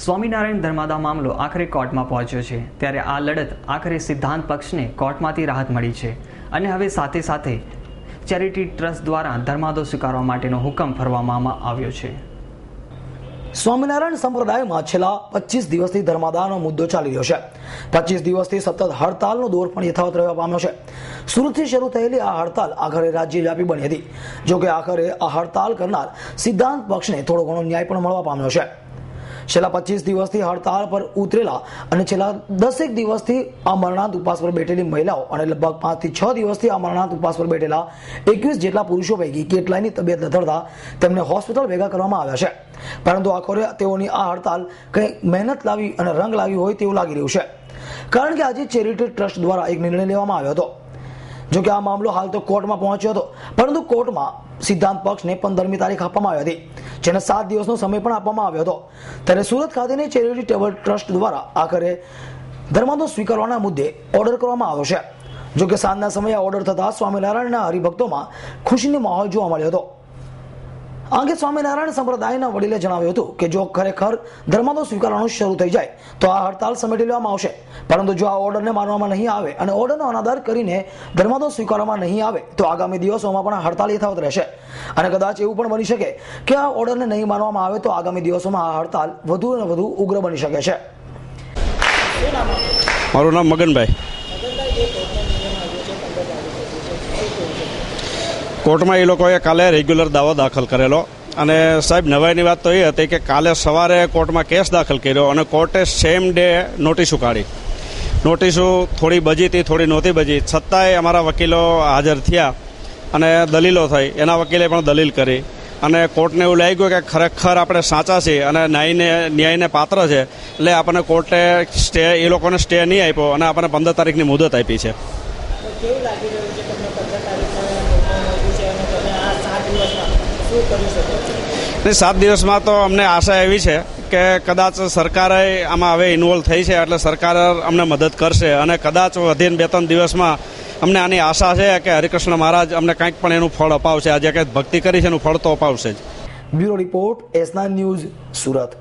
સ્વામિનારાયણ ધર્માદા મામલો આખરે કોર્ટમાં પહોંચ્યો છે ત્યારે આ લડત આખરે સિદ્ધાંત પક્ષને કોર્ટમાંથી રાહત મળી છે અને હવે સાથે સાથે ચેરિટી ટ્રસ્ટ દ્વારા ધર્માદો સ્વીકારવા માટેનો હુકમ ફરવામાં આવ્યો છે। સ્વામિનારાયણ સંપ્રદાયમાં છેલ્લા 25 દિવસથી ધર્માદાનો મુદ્દો ચાલી રહ્યો છે। 25 દિવસથી સતત હડતાલનો દોર પણ યથાવત રહેવા પામ્યો છે। સુરતથી શરૂ થયેલી આ હડતાલ આખરે રાજ્યવ્યાપી બની હતી। જો કે આખરે આ હડતાલ કરનાર સિદ્ધાંત પક્ષને થોડો ઘણો ન્યાય પણ મળવા પામ્યો છે। છેલ્લા 25 દિવસથી હડતાલ પર ઉતરેલા અને છેલ્લા 10 દિવસથી અમરનાથ ઉપવાસ પર બેઠેલી મહિલાઓ અને લગભગ 5 થી 6 દિવસથી અમરનાથ ઉપવાસ પર બેઠેલા 21 જેટલા પુરુષો પૈકી કેટલાયની તબિયત લથડતા તેમને હોસ્પિટલ ભેગા કરવામાં આવ્યા છે। પરંતુ આખરે તેઓની આ હડતાલ કંઈ મહેનત લાવી અને રંગ લાવી હોય તેવું લાગી રહ્યું છે, કારણ કે આજે ચેરિટી ટ્રસ્ટ દ્વારા એક નિર્ણય લેવામાં આવ્યો હતો। જો કે આ મામલો હાલ તો કોર્ટમાં પહોંચ્યો હતો, પરંતુ કોર્ટમાં સિદ્ધાંત પક્ષને 15મી તારીખ આપવામાં આવી હતી, જેને 7 દિવસનો સમય પણ આપવામાં આવ્યો હતો। ત્યારે સુરત ખાતેની ચેરિટી ટેબલ ટ્રસ્ટ દ્વારા આખરે ધર્માદો સ્વીકારવાના મુદ્દે ઓર્ડર કરવામાં આવ્યો છે। જો કે સાંજના સમયે ઓર્ડર થતા સ્વામિનારાયણના હરિભક્તોમાં ખુશીનો માહોલ જોવા મળ્યો હતો। આ અંગે સ્વામિનારાયણ સંપ્રદાયના વડીલે જણાવ્યું હતું કે જો ખરેખર ધર્માદો સ્વીકારવાનું શરૂ થઈ જાય તો આ હડતાલ સમેટી લેવામાં આવશે, પરંતુ જો આ ઓર્ડરને માનવામાં નહીં આવે અને ઓર્ડરનો અનાદર કરીને ધર્માદો સ્વીકારવામાં નહીં આવે તો આગામી દિવસોમાં પણ હડતાલ યથાવત રહેશે અને કદાચ એવું પણ બની શકે કે આ ઓર્ડરને નહીં માનવામાં આવે તો આગામી દિવસોમાં આ હડતાલ વધુ અને વધુ ઉગ્ર બની શકે છે। મારું નામ મગનભાઈ। કોર્ટમાં એ લોકોએ કાલે રેગ્યુલર દાવો દાખલ કરેલો અને સાહેબ નવાઈની વાત તો એ હતી કે કાલે સવારે કોર્ટમાં કેસ દાખલ કર્યો અને કોર્ટે સેમ ડે નોટિસો કાઢી। નોટિસો થોડી બજી હતી, થોડી નહોતી બજી, છતાંય અમારા વકીલો હાજર થયા અને દલીલો થઈ। એના વકીલે પણ દલીલ કરી અને કોર્ટને એવું લાગ્યું કે ખરેખર આપણે સાચા છીએ અને ન્યાયને પાત્ર છે, એટલે આપણને કોર્ટે સ્ટે એ લોકોને સ્ટે નહીં આપ્યો અને આપણને 15 તારીખની મુદત આપી છે। કેવું લાગી રહ્યું છે તમને 15 તારીખે? 7 દિવસમાં તો અમને આશા એવી છે કે કદાચ સરકારે આમાં હવે ઇન્વોલ્વ થઈ છે, એટલે સરકાર અમને મદદ કરશે અને કદાચ વધીને 2-3 દિવસમાં અમને આની આશા છે કે હરિકૃષ્ણ મહારાજ અમને કંઈક પણ એનું ફળ અપાવશે। આજે કંઈક ભક્તિ કરી છે એનું ફળ તો અપાવશે જ। Bureau report S9 news, Surat.